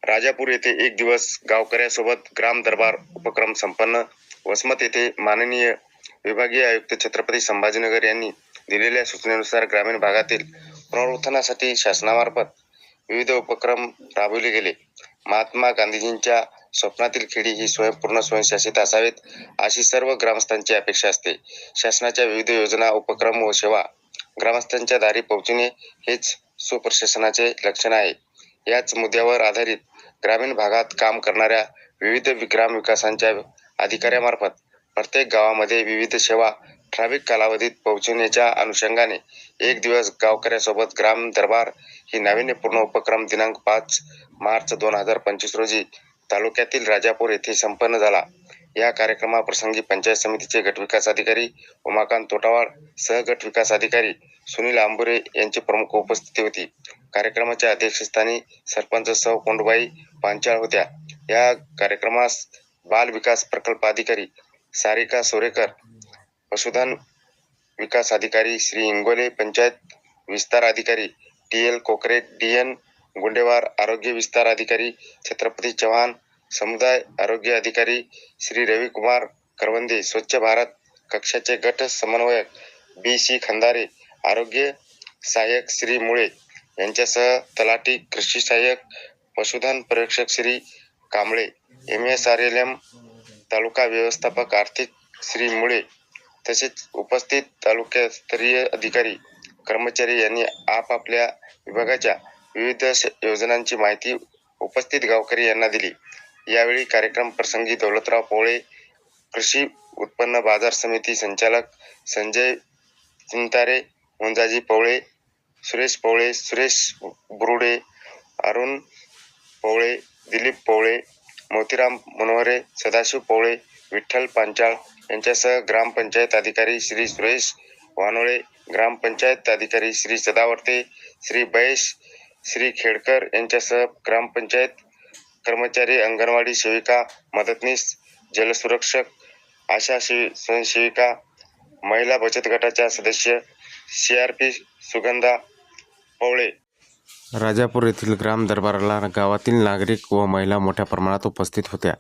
राजापूर येथे एक दिवस गावकऱ्यासोबत ग्राम दरबार उपक्रम संपन्न. वसमत येथे माननीय विभागीय आयुक्त छत्रपती संभाजीनगर यांनी दिलेल्या सूचनेनुसार ग्रामीण भागातील पुनरुत्थानासाठी शासनामार्फत विविध उपक्रम राबविले गेले. महात्मा गांधीजींच्या स्वप्नातील खेडी ही स्वयंपूर्ण स्वयंशासित असावेत अशी सर्व ग्रामस्थांची अपेक्षा असते. शासनाच्या विविध योजना, उपक्रम व सेवा ग्रामस्थांच्या दारी पोहोचणे हेच सुप्रशासनाचे लक्षण आहे. याच मुद्द्यावर आधारित ग्रामीण भागात काम करणाऱ्या विविध ग्राम विकासांच्या अधिकाऱ्यामार्फत प्रत्येक गावामध्ये विविध सेवा ठराविक कालावधीत पोहोचवण्याच्या अनुषंगाने एक दिवस गावकऱ्यासोबत ग्राम दरबार ही नाविन्यपूर्ण उपक्रम दिनांक 5 मार्च 2025 रोजी तालुक्यातील राजापूर येथे संपन्न झाला. या कार्यक्रमाप्रसंगी पंचायत समितीचे गटविकास अधिकारी उमाकांत तोटावाळ, सहगट विकास अधिकारी सुनील आंबुरे यांची प्रमुख उपस्थिती होती. कार्यक्रमाच्या अध्यक्षस्थानी सरपंच सौ कोंडबाई पांचाळ होत्या. या कार्यक्रमास बाल विकास प्रकल्प अधिकारी सारिका सोरेकर, पशुधन विकास अधिकारी श्री इंगोले, पंचायत विस्तार अधिकारी TL कोकरे, DN गुंडेवार, आरोग्य विस्तार अधिकारी छत्रपती चव्हाण, समुदाय आरोग्य अधिकारी श्री रविकुमार करवंदे, स्वच्छ भारत कक्षाचे गट समन्वयक BC खंदारे, आरोग्य सहाय्यक श्री मुळे यांच्यासह तलाठी, कृषी सहाय्यक, पशुधन पर्यवेक्षक श्री कांबळे, MSRLM तालुका व्यवस्थापक आर्थिक श्री मुळे तसेच उपस्थित तालुकास्तरीय अधिकारी कर्मचारी यांनी आपापल्या विभागाच्या विविध योजनांची माहिती उपस्थित गावकरी यांना दिली. यावेळी कार्यक्रम प्रसंगी दौलतराव पोळे, कृषी उत्पन्न बाजार समिती संचालक संजय चिंतारे, मुंजाजी पोळे, सुरेश पोळे, सुरेश बुरुडे, अरुण पोळे, दिलीप पोळे, मोतीराम मनोहरे, सदाशिव पोळे, विठ्ठल पांचाळ यांच्यासह ग्रामपंचायत अधिकारी श्री सुरेश वानोळे, ग्रामपंचायत अधिकारी श्री सदावर्ते, श्री बयेश, श्री खेडकर यांच्यासह ग्रामपंचायत कर्मचारी, अंगणवाडी सेविका, मदतनीस, जलसुरक्षक, आशा स्वयंसेविका, महिला बचत गटाच्या सदस्य, CRP सुगंधा पवळे. राजापूर येथील ग्राम दरबाराला गावातील नागरिक व महिला मोठ्या प्रमाणात उपस्थित होत्या.